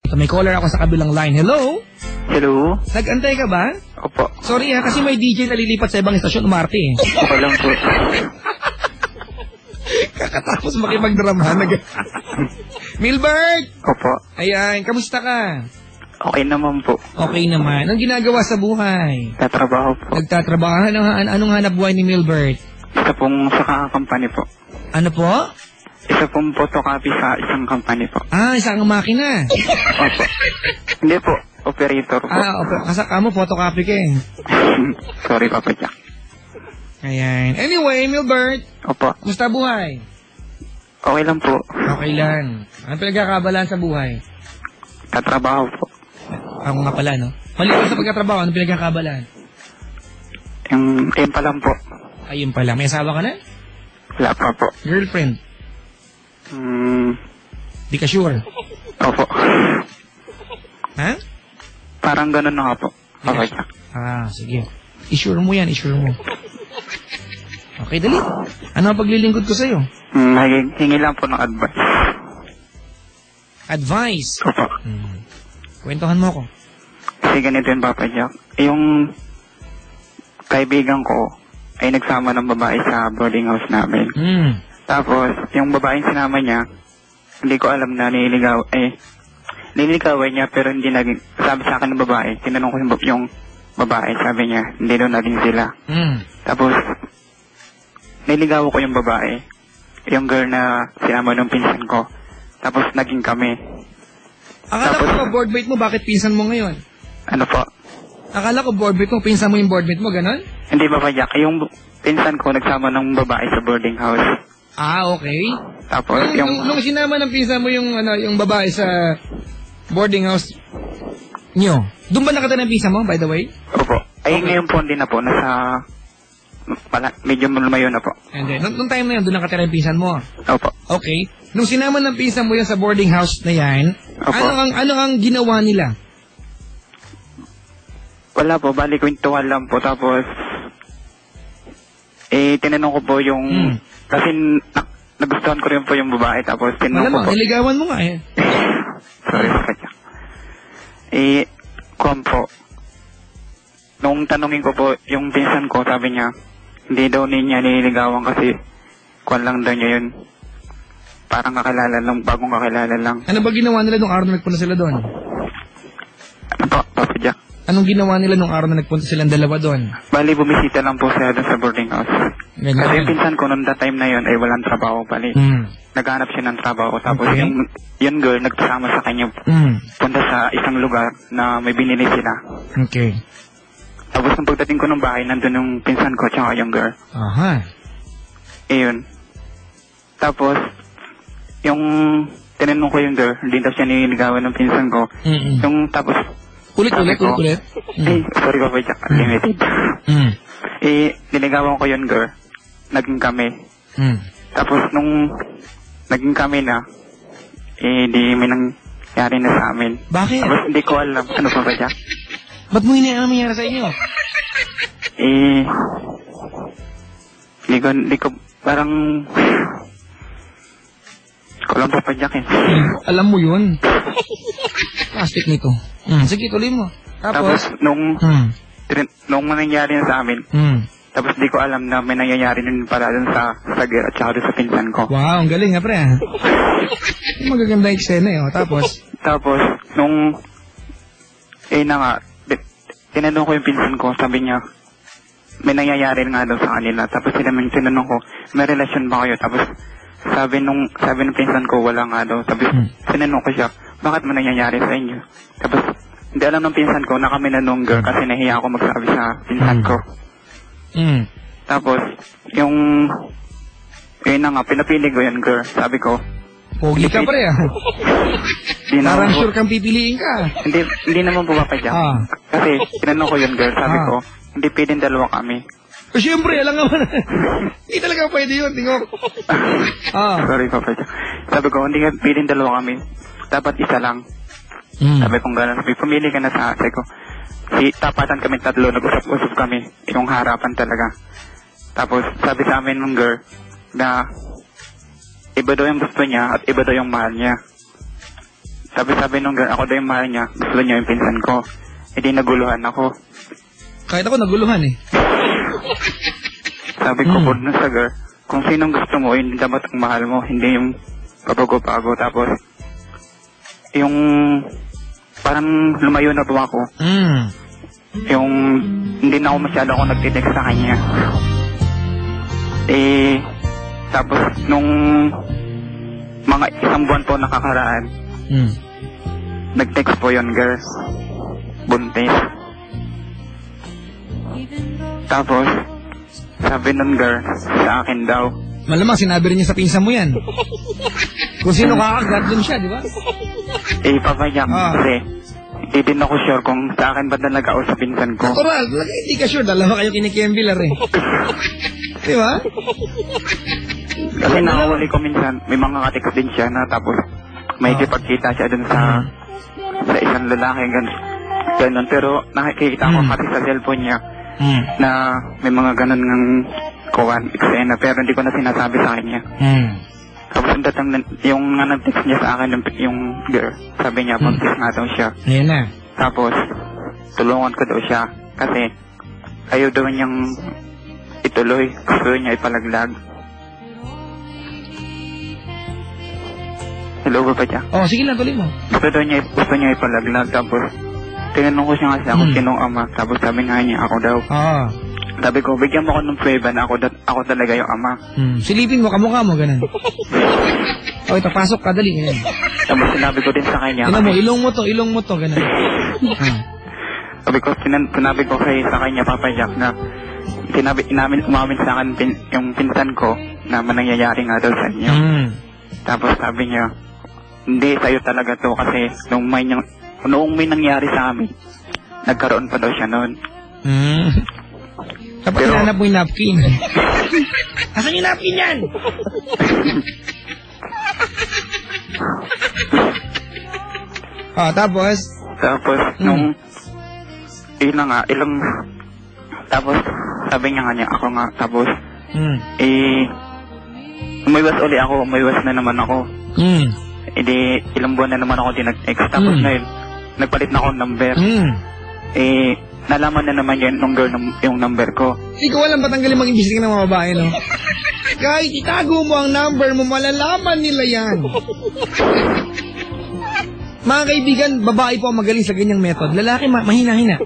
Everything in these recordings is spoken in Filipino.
So, may caller ako sa kabilang line. Hello? Hello? Nag-antay ka ba? Opo. Sorry ha, kasi may DJ na lilipat sa ibang istasyon, umarte eh. Ako lang po. Kakatapos makipagdrama. Milbert! Opo. Ayan, kamusta ka? Okay naman po. Okay naman. Anong ginagawa sa buhay? Tatrabaho po. Nagtatrabaho. Anong hanap buhay ni Milbert? Isa pong sa company po. Ano po? Isa pong photocopy sa isang company po. Ah, isang makina. Opo. Hindi po. Operator po. Kasaka mo, photocopy ka eh. Sorry, Papa Jack. Ayan. Anyway, Milbert. Opo. Kumusta buhay? Okay lang po. Okay lang. Ano pinagkakabalaan sa buhay? Tatrabaho po. Ako nga pala, no? Maliban sa pagkatrabaho, ano pinagkakabalaan? Yung pa lang po. Ayun pala. May asawa ka na? Wala pa po. Girlfriend? Di ka sure? Opo. Ha? Parang ganun na nga po. Papa Jack. Sige. I-sure mo yan, i-sure mo. Okay, dali. Ano ang paglilingkod ko sa'yo? Hingi lang po ng advice. Advice? Opo. Kwentuhan mo ko. Kasi ganito yun, Papa Jack. Yung kaibigan ko ay nagsama ng babae sa boarding house namin. Tapos, yung babaeng sinama niya, hindi ko alam na nililigawan niya pero hindi naging, sabi sa akin ng babae, tinanong ko yung babae, sabi niya, hindi daw naging sila. Tapos, niligawan ko yung babae, yung girl na sinama ng pinsan ko. Tapos, naging kami. Akala ko boardmate mo, bakit pinsan mo ngayon? Ano po? Akala ko boardmate mo, pinsan mo yung boardmate mo, ganon? Hindi ba, Jack? Yung pinsan ko nagsama ng babae sa boarding house. Okay. Tapos, nung sinama ng pinsan mo yung babae sa boarding house nyo, doon ba nakatira ng pinsan mo, by the way? Opo. Ay, ngayon po, hindi na po. Nasa, medyo lumayo na po. And then, nung time na yun, doon nakatira yung pinsan mo? Opo. Okay. Nung sinama ng pinsan mo yan sa boarding house na yan, ano ang ginawa nila? Wala po, bali kwentuhan lang po. Tapos, tinanong ko po yung, kasi nagustuhan ko rin po yung babae. Tapos, tinanong ko po. Niligawan mo nga eh. Sorry, Papa. Kuwan po. Nung tanongin ko po, yung pinsan ko, sabi niya, hindi daw niya nililigawan kasi kuwan lang daw niya yun. Parang kakilala lang, bagong kakilala lang. Ano ba ginawa nila nung araw na nagpunta sila doon? Ano po, Papa Jack? Anong ginawa nila nung araw na nagpunta silang dalawa doon? Bali, bumisita lang po sila doon sa boarding house. Ganyan. Kasi yung pinsan ko noong that time na yun ay walang trabaho, bali. Naghanap siya ng trabaho. Tapos yung girl nagpasama sa kanya punta sa isang lugar na may binili sila. Okay. Tapos nung pagdating ko ng bahay, nandun yung pinsan ko tsaka yung girl. Yun. Tapos, yung tinanong ko yung girl, hindi daw siya nililigawan ng pinsan ko. Yung tapos, Ulit. Sorry Papa Jack, limited. Niligawan ko yung girl. Naging kami. Tapos nung naging kami na, di may nangyari na sa amin. Bakit? Tapos hindi ko alam. Ano Papa Jack? Ba't mo hindi nangyari sa inyo? Hindi ko, parang, ko lang Papa Jack eh. Alam mo yun. Plastic nito. Sige, tuloy mo. Tapos nung nangyari na sa amin, tapos di ko alam na may nangyayari din pala dun sa girl at saka dun sa pinsan ko. Wow, ang galing ha, pre. Magaganda eksena eh. Tapos, nung, tinanong ko yung pinsan ko, sabi niya, may nangyayari nga daw sa kanila. Tapos tinanong ko, may relasyon ba kayo? Tapos, sabi ng pinsan ko, wala nga daw. Tapos, tinanong ko siya, bakit mo nangyayari sa inyo? Tapos, hindi alam ng pinsan ko na kami na nung girl kasi nahiya ako magsabi sa pinsan ko. Tapos, yun na nga, pinapili ko yun girl. Sabi ko, pogi ka pre ah. Parang sure kang pipiliin ka. Hindi naman po Papa Jack. Kasi, tinanong ko yun girl. Sabi ko, hindi pwedeng dalawa kami. Siyempre, alam nga man. Hindi talaga pwede yun, tingok. Sorry Papa Jack. Sabi ko, hindi pwedeng dalawa kami. Dapat isa lang. Sabi kong gano'n. Sabi, pumili ka na sa ate ko. Tapatan kami tatlo, nag-usap-usap kami. Yung harapan talaga. Tapos, sabi sa amin ng girl, na iba daw yung gusto niya at iba daw yung mahal niya. Sabi nung girl, ako daw yung mahal niya. Gusto niya yung pinsan ko. Hindi naguluhan ako. Kahit ako naguluhan eh. Sabi ko po dun sa girl, kung sinong gusto mo, yun dapat ang mahal mo. Hindi yung pabago-pago. Tapos, yung parang lumayo na po ako. Yung hindi na ako masyado ako nagtitext sa kanya. Tapos nung mga isang buwan po nakakaraan, nag-text po yun, girl. Buntis. Tapos, sabi nun, girl, sa akin daw. Malamang sinabi rin niya sa pinsan mo yan. Kung sino kakagat dun siya, di ba? Papayak. Kasi, hindi din ako sure kung sa akin ba talaga o sa pinsan ko. Natural, hindi ka sure. Dalawa kayo kinikembilar eh. Di ba? Kasi nakahuli ko minsan, may mga katext din siya na tapos may kipagkita siya dun sa isang lalaki, ganun. Pero nakikita ko kasi sa cellphone niya na may mga ganun ng eksena, pero hindi ko na sinasabi sa kanya. Tapos yung nag-text niya sa akin, yung girl, sabi niya, buntis nga daw siya. Yan na. Tapos, tulungan ko daw siya kasi ayaw daw niyang ituloy. Gusto niya ipalaglag. Hello ba siya? Sige lang, tuloy mo. Gusto niya ipalaglag. Tapos, tinanong ko siya kasi ako sinong ama. Tapos sabi nga niya, ako daw. Sabi ko, bigyan mo ko ng prueba na ako talaga yung ama. Silipin mo, kamukha mo, ganun. Ito, pasok ka, dali. Ganun. Tapos sinabi ko din sa kanya. Tignan mo, ilong mo to, ganun. Sinabi ko sa kanya, Papa Jack, na umamin sa akin yung pinsan ko na manangyayari nga daw sa inyo. Tapos sabi niya, hindi, sa'yo talaga to kasi noong may nangyari sa amin, nagkaroon pa daw siya noon. Tapos hinanap mo yung napkin. Asan yung napkin yan? Tapos? Tapos, tapos, sabi niya nga niya, ako nga, tapos, umaywas na naman ako. Ilang buwan na naman ako tinag-text, tapos ngayon, nagpalit na ako ng number. Nalaman na naman yan nung girl yung number ko. Hindi ko alam ba't ang galing mag-imbisikin ng mga babae, no? Kahit itago mo ang number mo, malalaman nila yan. Mga kaibigan, babae po ang magaling sa ganyang method. Lalaki, mahina-hina.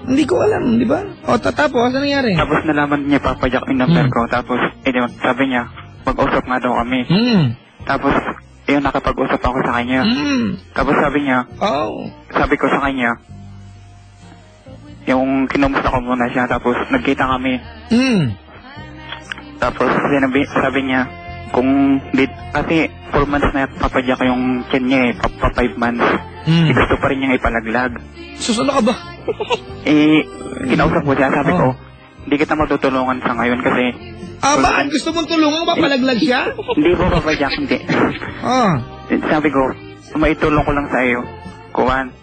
Hindi ko alam, di ba? Tapos, ano nangyari? Tapos nalaman niya Papa Jack yung number ko. Tapos, sabi niya, mag-usap nga daw kami. Tapos, nakapag-usap ako sa kanya. Tapos sabi niya, sabi ko sa kanya, yung kinumusta ko muna siya, tapos nagkita kami. Tapos sabi niya, kasi 4 months na papadyak yung chin niya pa 5 months. Gusto pa rin niyang ipalaglag. Sus, ano ka ba? Kinausap ko siya, sabi ko, hindi kita matutulungan sa ngayon kasi bakit gusto mong tulungan? Mapalaglag siya? Hindi po, Papa Jack, hindi. Sabi ko, maitulong ko lang sa iyo. Kuwan,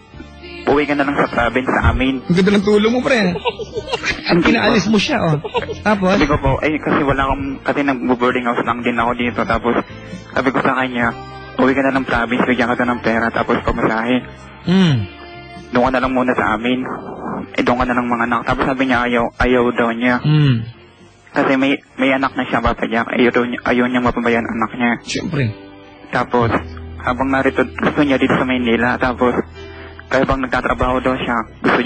uwi ka na lang sa province sa amin. Ang ganda ng tulong mo, pre. Ang kinaalis mo siya, Tapos? Sabi ko po, kasi nag-boarding house lang din ako dito. Tapos, sabi ko sa kanya, uwi ka na ng province, bigyan ka ng pera, tapos pamasahe. Doon ka na lang muna sa amin. Doon ka na ng mga anak. Tapos sabi niya, ayaw daw niya. Kasi may anak na siya, Papa Jack. Ayaw niyang mapabayaan anak niya. Siyempre. Tapos, habang narito, gusto niya dito sa Maynila. Tapos, kaya bang nagtatrabaho daw siya, gusto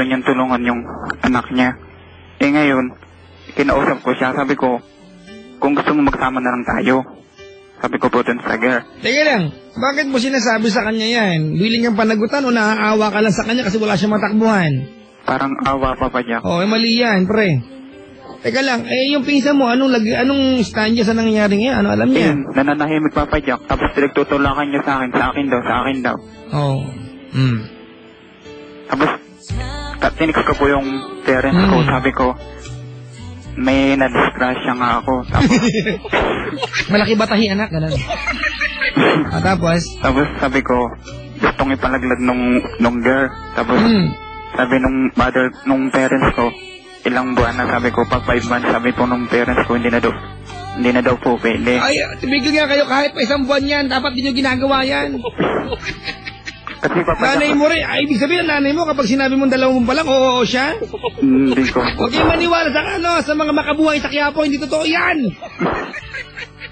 niyang tulungan yung anak niya. Ngayon, kinausap ko siya. Sabi ko, kung gusto mo magsama na lang tayo. Sabi ko po dun sa girl. Teka lang, bakit mo sinasabi sa kanya yan? Willing kang panagutan o naaawa ka lang sa kanya kasi wala siya matakbuhan? Parang awa, Papa Jack. Mali yan, pre. Teka lang, yung pinsan mo, anong stand niya sa nangyayari ngayon? Ano alam niya? Nananahimik, Papa Jack. Tapos pinagtutulakan niya sa akin daw. Tapos, tinext ko po yung parents ko. Sabi ko, may na-disgrasya nga ako. Tapos, malaki batahi anak, ganun. Tapos? Tapos sabi ko, gustong ipalaglag nung girl. Tapos, sabi nung parents ko, ilang buwan na, sabi ko, pag 5 months, sabi po nung parents ko, hindi na daw hindi na daw po pwede. Ay, tumigil nga kayo kahit pa isang buwan yan. Dapat din yung ginagawa yan. Kasi Nanay mo rin. Ay, ibig sabihin ng nanay mo kapag sinabi mong 2 mo pa lang, oo siya. Hindi ko. Huwag kayong maniwala sa mga makabuhay sa Quiapo. Hindi totoo yan.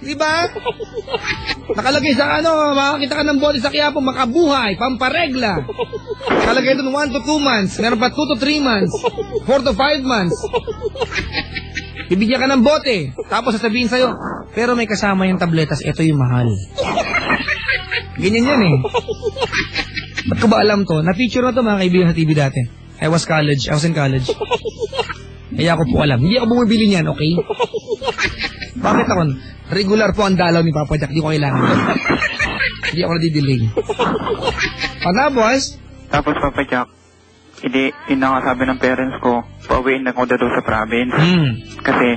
Diba? Nakalagay sa makakita ka ng bote sa Quiapo, makabuhay, pamparegla. Nakalagay doon 1 to 2 months. Meron pa 2 to 3 months. 4 to 5 months. Bibigyan ka ng bote. Tapos sasabihin sa'yo, pero may kasama yung tabletas, ito yung mahal. Ganyan yan eh. Ba't ko ba alam to? Na-feature na to mga kaibigan sa TV dati. I was in college. Kaya ako po alam. Hindi ako bumibili niyan, okay? Bakit ako? Regular po ang dalaw ni Papa Jack. Di ko kailangan. Hindi ako nadidelay. Tapos Papa Jack, hindi, sabi ng parents ko, pauwiin na ko daw sa province. Kasi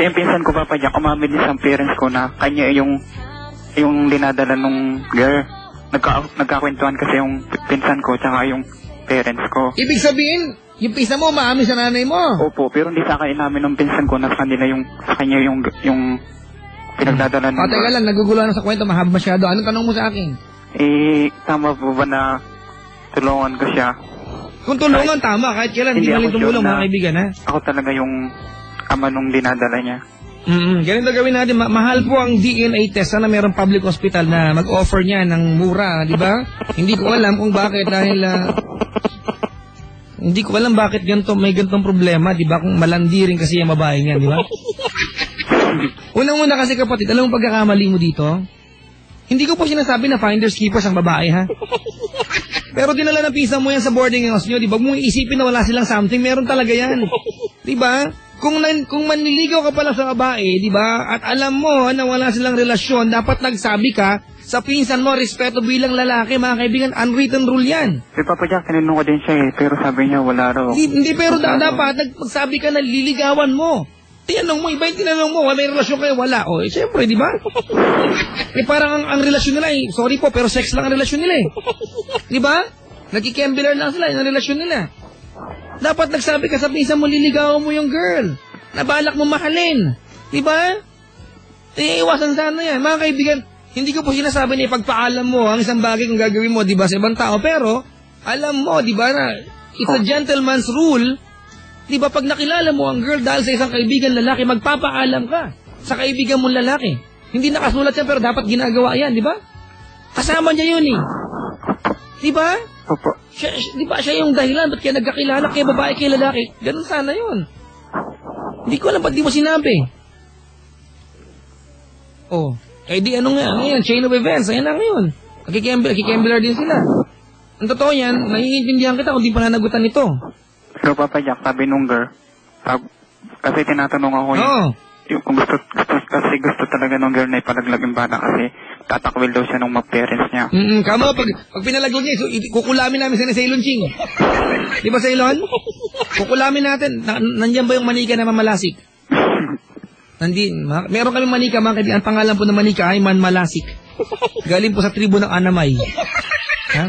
yung pinsan ko Papa Jack, umamin din sa parents ko na kanya yung dinadala nung girl. Nagkakwentuhan kasi yung pinsan ko tsaka yung parents ko. Ibig sabihin, yung pinsan mo umaamin sa nanay mo? Opo, pero hindi sa akin inamin ng pinsan ko na sa kanya yung pinagdadala nung Teka lang, naguguluhan na sa kwento, mahaba masyado. Anong tanong mo sa akin? Tama po ba na tulungan ko siya? Kung tulungan, tama. Kahit kailan, hindi maling tumulong, mga kaibigan, ha? Ako talaga yung ama nung dinadala niya. Ganito gawin natin. Mahal po ang DNA test. Sana mayroong public hospital na mag-offer niya ng mura, di ba? Hindi ko alam kung bakit dahil hindi ko alam bakit may ganitong problema, di ba? Kung malandi rin kasi yung babae niya, di ba? Unang-una kasi kapatid, alam mo pagkakamali mo dito? Hindi ko po sinasabi na finders keepers ang babae, ha? Pero dinala ng pinsan mo yan sa boarding house nyo, di ba? Huwag mong isipin na wala silang something, meron talaga yan. Di ba? Kung manliligaw ka pala sa babae, di ba? At alam mo na wala silang relasyon, dapat nagsabi ka sa pinsan mo, respeto bilang lalaki, mga kaibigan, unwritten rule yan. Papa Jack, tinanong ko din siya pero sabi niya wala raw. Hindi, pero dapat magsabi ka na liligawan mo. Tinanong mo, iba yung tinanong mo, may relasyon kayo, wala. O, siyempre, di ba? Parang ang relasyon nila, sorry po, pero sex lang ang relasyon nila Di ba? Nagkikembilar lang sila, yung relasyon nila. Dapat nagsabi ka sa pinsan mo, liligawan mo yung girl. Nabalak mo mahalin. Di ba? Iwasan sana yan. Mga kaibigan, hindi ko po sinasabi na ipagpaalam mo ang isang bagay kung gagawin mo, di ba, sa ibang tao. Pero, alam mo, di ba, na it's a gentleman's rule. Di ba, pag nakilala mo ang girl dahil sa isang kaibigan lalaki, magpapaalam ka sa kaibigan mong lalaki. Hindi nakasulat yan, pero dapat ginagawa yan, di ba? Kasama niya yun Di ba? Opo. Di ba siya yung dahilan? Ba't kaya nagkakilala kay babae kay lalaki? Ganun sana yun. Hindi ko alam ba't di mo sinabi. Oh, di ano nga? Ngayon, chain of events. Ayan na ngayon. Nakikembilar din sila. Ang totoo yan, naiintindihan kita kung di pananagutan ito. Pero Papa Jack, sabi nung girl, kasi tinatanong ako kung gusto talaga nung girl na ipalaglag yung bata kasi tatakwil daw siya nung parents niya. Kamo, pag pinalaglag niya, kukulamin namin sa Ilon Ching. Di ba sa Ilon? Kukulamin natin. Nandiyan ba yung manika na mamalasik? Meron kami manika, mga kaibigan. Ang pangalan po ng manika ay Manmalasik. Galing po sa tribo ng Anamay. Ha?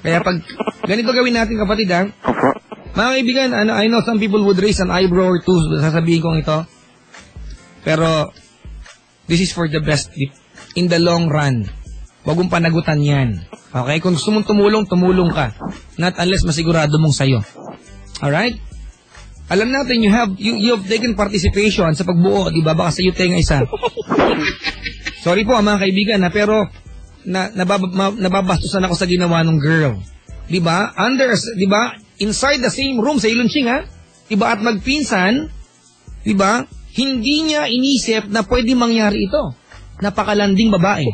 Kaya pag ganito gawin natin, kapatid, ha? Opo. Mga kaibigan, I know some people would raise an eyebrow or two, sasabihin kong ito. Pero, this is for the best in the long run. Huwag mong panagutan yan. Okay? Kung gusto mong tumulong ka. Not unless masigurado mong sayo. Alright? Alam natin, you have taken participation sa pagbuo, di ba? Baka sa'yo tenga isa. Sorry po, mga kaibigan, pero nababastusan ako sa ginawa ng girl. Di ba? Di ba? Inside the same room sa Ilunching, ha? Di ba? At magpinsan, di ba? Hindi niya inisip na pwede mangyari ito. Napakalanding babae.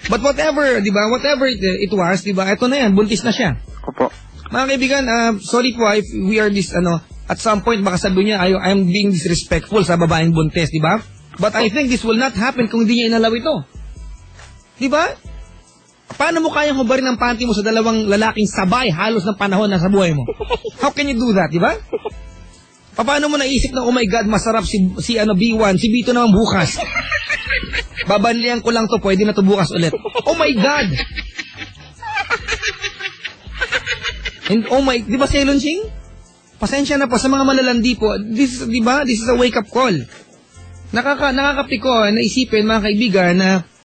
But whatever, di ba? Whatever it was, di ba? Ito na yan, buntis na siya. Opo. Mga kaibigan, sorry po if we are at some point baka sabi niya, I'm being disrespectful sa babaeng buntis, di ba? But I think this will not happen kung hindi niya inalaw ito. Di ba? Paano mo kayang hubarin ang panty mo sa dalawang lalaking sabay halos ng panahon na sa buhay mo? How can you do that, di ba? Paano mo naisip na, oh my God, masarap si B1, si B2 naman bukas. Babanlihan ko lang to, pwede na to bukas ulit. Oh my God! And oh my, di ba si Ilunching? Pasensya na po sa mga malalandi po. Di ba? This is a wake-up call. Nakakapiko na isipin, mga kaibigan, na